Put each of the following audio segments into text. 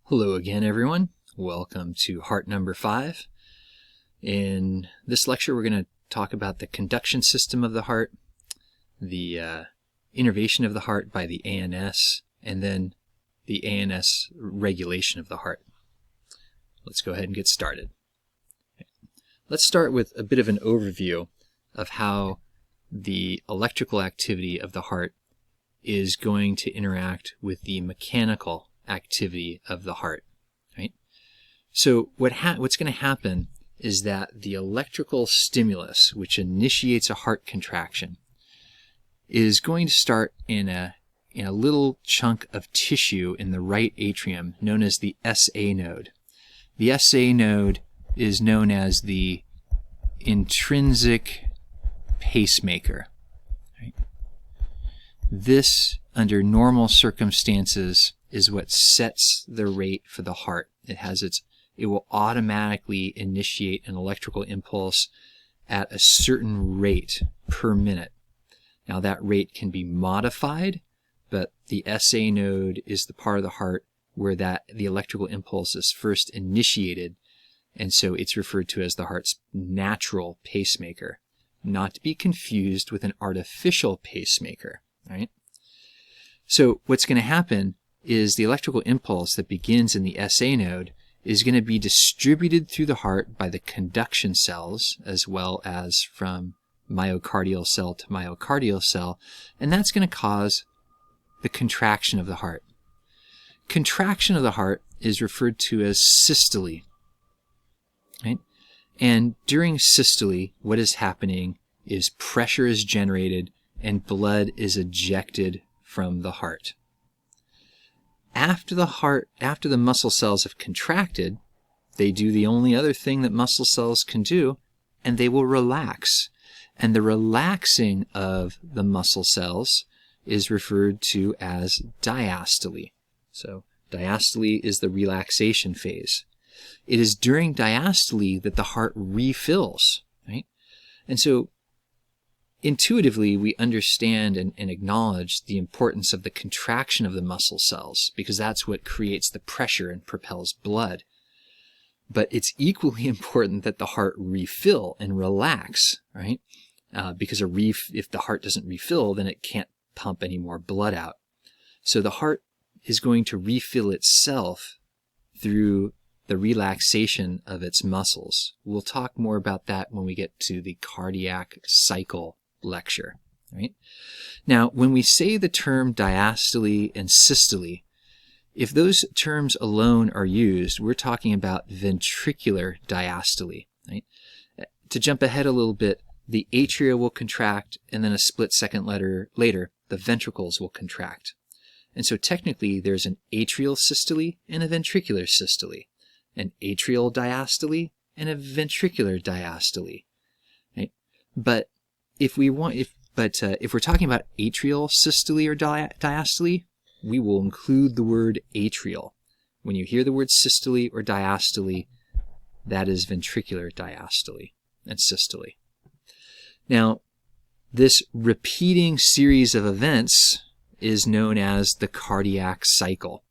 Hello again, everyone. Welcome to Heart number 5. In this lecture, we're going to talk about the conduction system of the heart, the innervation of the heart by the ANS, and then the ANS regulation of the heart. Let's go ahead and get started. Let's start with a bit of an overview of how the electrical activity of the heart is going to interact with the mechanical activity of the heart, right? So what's going to happen is that the electrical stimulus, which initiates a heart contraction, is going to start in a little chunk of tissue in the right atrium known as the SA node. The SA node is known as the intrinsic pacemaker. Right? This, under normal circumstances, is what sets the rate for the heart. It will automatically initiate an electrical impulse at a certain rate per minute. Now that rate can be modified, but the SA node is the part of the heart where the electrical impulse is first initiated, and so it's referred to as the heart's natural pacemaker, not to be confused with an artificial pacemaker, right? So what's going to happen is the electrical impulse that begins in the SA node is going to be distributed through the heart by the conduction cells as well as from myocardial cell to myocardial cell, and that's going to cause the contraction of the heart. Contraction of the heart is referred to as systole, right? And during systole, what is happening is pressure is generated and blood is ejected from the heart. After the muscle cells have contracted, they do the only other thing that muscle cells can do, and they will relax. And the relaxing of the muscle cells is referred to as diastole. So diastole is the relaxation phase. It is during diastole that the heart refills, right? And so intuitively, we understand and acknowledge the importance of the contraction of the muscle cells because that's what creates the pressure and propels blood. But it's equally important that the heart refill and relax, right? Because if the heart doesn't refill, then it can't pump any more blood out. So the heart is going to refill itself through the relaxation of its muscles. We'll talk more about that when we get to the cardiac cycle lecture, right? Now, when we say the term diastole and systole, if those terms alone are used, we're talking about ventricular diastole, right? To jump ahead a little bit, the atria will contract, and then a split second later, the ventricles will contract. And so technically, there's an atrial systole and a ventricular systole, an atrial diastole and a ventricular diastole, right? But if we're talking about atrial systole or diastole, we will include the word atrial. When you hear the word systole or diastole, that is ventricular diastole and systole. Now, this repeating series of events is known as the cardiac cycle.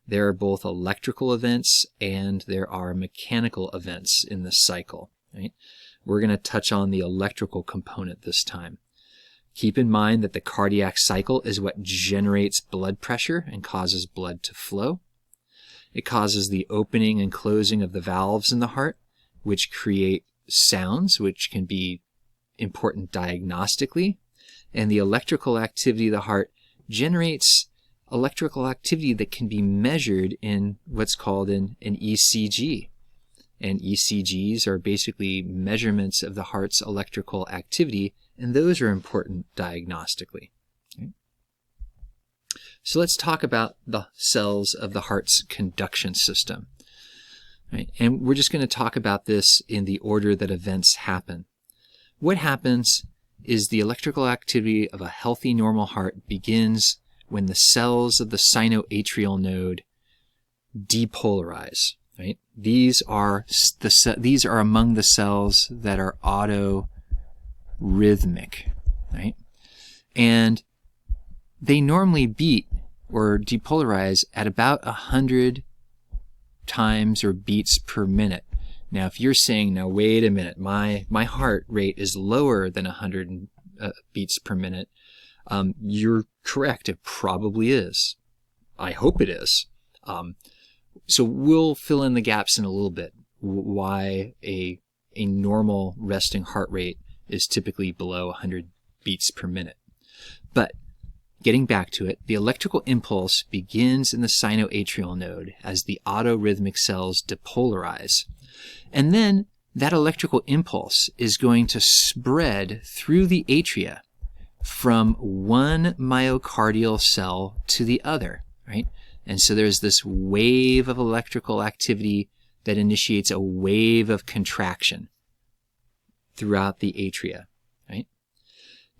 There are both electrical events and there are mechanical events in this cycle, right? We're going to touch on the electrical component this time. Keep in mind that the cardiac cycle is what generates blood pressure and causes blood to flow. It causes the opening and closing of the valves in the heart, which create sounds, which can be important diagnostically. And the electrical activity of the heart generates electrical activity that can be measured in what's called an ECG. And ECGs are basically measurements of the heart's electrical activity, and those are important diagnostically. Okay? So let's talk about the cells of the heart's conduction system. Right? And we're just going to talk about this in the order that events happen. What happens is the electrical activity of a healthy, normal heart begins when the cells of the sinoatrial node depolarize. Right? These are among the cells that are autorhythmic, right? And they normally beat or depolarize at about 100 times or beats per minute. Now, if you're saying, now wait a minute, my heart rate is lower than 100 beats per minute, you're correct. It probably is. I hope it is. So we'll fill in the gaps in a little bit, why a normal resting heart rate is typically below 100 beats per minute. But getting back to it, the electrical impulse begins in the sinoatrial node as the autorhythmic cells depolarize. And then that electrical impulse is going to spread through the atria from one myocardial cell to the other, right? And so there's this wave of electrical activity that initiates a wave of contraction throughout the atria, right?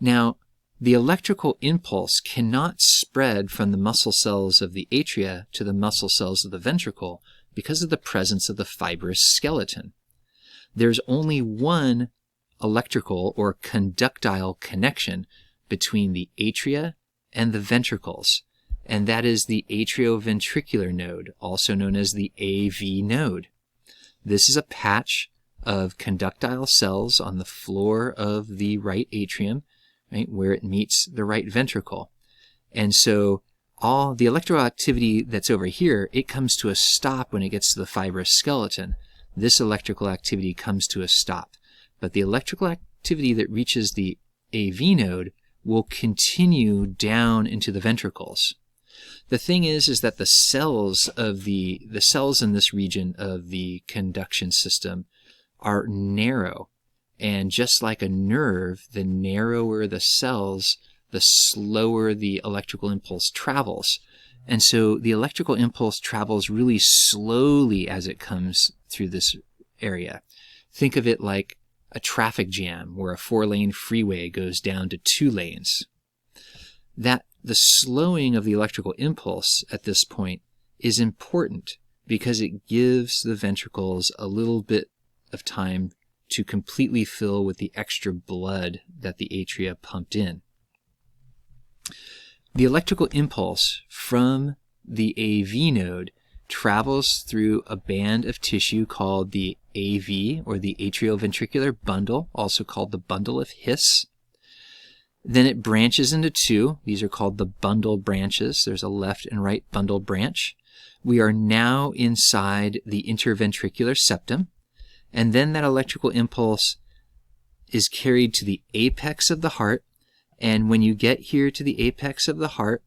Now, the electrical impulse cannot spread from the muscle cells of the atria to the muscle cells of the ventricle because of the presence of the fibrous skeleton. There's only one electrical or conductile connection between the atria and the ventricles, and that is the atrioventricular node, also known as the AV node. This is a patch of conductile cells on the floor of the right atrium, right, where it meets the right ventricle. And so all the electrical activity that's over here, it comes to a stop when it gets to the fibrous skeleton. This electrical activity comes to a stop. But the electrical activity that reaches the AV node will continue down into the ventricles. The thing is that the cells in this region of the conduction system are narrow. And just like a nerve, the narrower the cells, the slower the electrical impulse travels. And so the electrical impulse travels really slowly as it comes through this area. Think of it like a traffic jam where a 4-lane freeway goes down to 2 lanes. That the slowing of the electrical impulse at this point is important because it gives the ventricles a little bit of time to completely fill with the extra blood that the atria pumped in. The electrical impulse from the AV node travels through a band of tissue called the AV, or the atrioventricular bundle, also called the bundle of His. Then it branches into 2. These are called the bundle branches. There's a left and right bundle branch. We are now inside the interventricular septum. And then that electrical impulse is carried to the apex of the heart. And when you get here to the apex of the heart,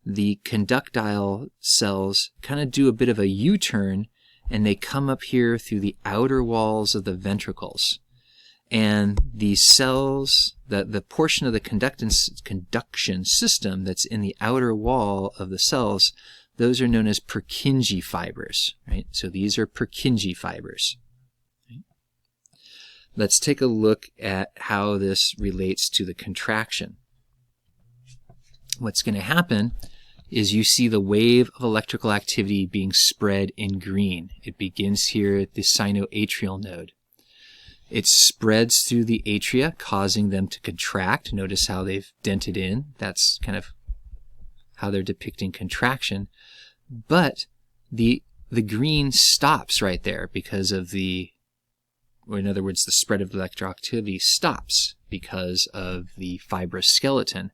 the conductile cells kind of do a bit of a U-turn, and they come up here through the outer walls of the ventricles. And the cells, the portion of the conduction system that's in the outer wall of the cells, those are known as Purkinje fibers, right? So these are Purkinje fibers. Let's take a look at how this relates to the contraction. What's going to happen is you see the wave of electrical activity being spread in green. It begins here at the sinoatrial node. It spreads through the atria, causing them to contract. Notice how they've dented in. That's kind of how they're depicting contraction. But the green stops right there because of or in other words, the spread of electroactivity stops because of the fibrous skeleton.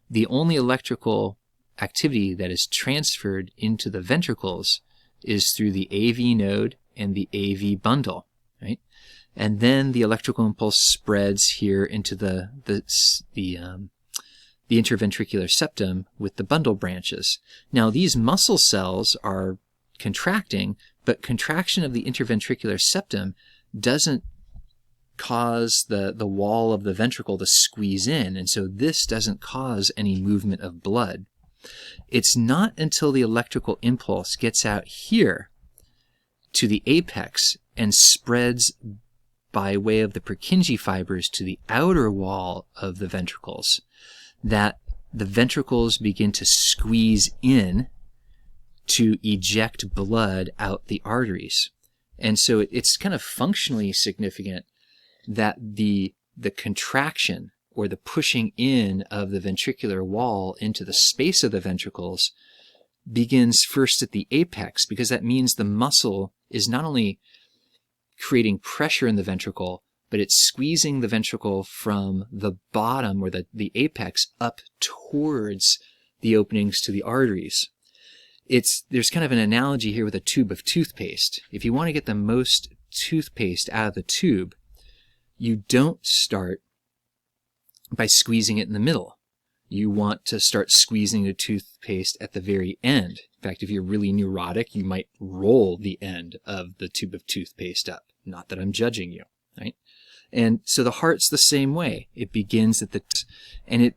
The only electrical activity that is transferred into the ventricles is through the AV node and the AV bundle, right? And then the electrical impulse spreads here into the interventricular septum with the bundle branches. Now these muscle cells are contracting, but contraction of the interventricular septum doesn't cause the wall of the ventricle to squeeze in, and so this doesn't cause any movement of blood. It's not until the electrical impulse gets out here to the apex and spreads by way of the Purkinje fibers to the outer wall of the ventricles that the ventricles begin to squeeze in to eject blood out the arteries. And so it's kind of functionally significant that the contraction or the pushing in of the ventricular wall into the space of the ventricles begins first at the apex, because that means the muscle is not only creating pressure in the ventricle, but it's squeezing the ventricle from the bottom or the apex up towards the openings to the arteries. There's kind of an analogy here with a tube of toothpaste. If you want to get the most toothpaste out of the tube, you don't start by squeezing it in the middle. You want to start squeezing the toothpaste at the very end. In fact, if you're really neurotic, you might roll the end of the tube of toothpaste up. Not that I'm judging you, right? And so the heart's the same way. It begins at the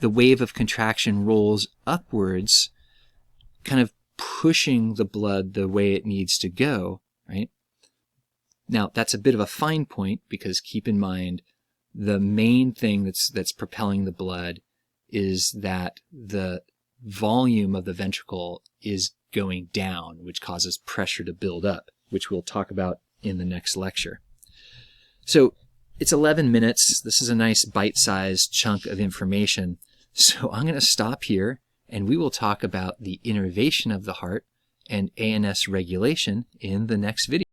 wave of contraction rolls upwards, kind of pushing the blood the way it needs to go, right? Now, that's a bit of a fine point, because keep in mind, the main thing that's propelling the blood is that the volume of the ventricle is going down, which causes pressure to build up, which we'll talk about in the next lecture. So it's 11 minutes. This is a nice bite-sized chunk of information. So I'm going to stop here, and we will talk about the innervation of the heart and ANS regulation in the next video.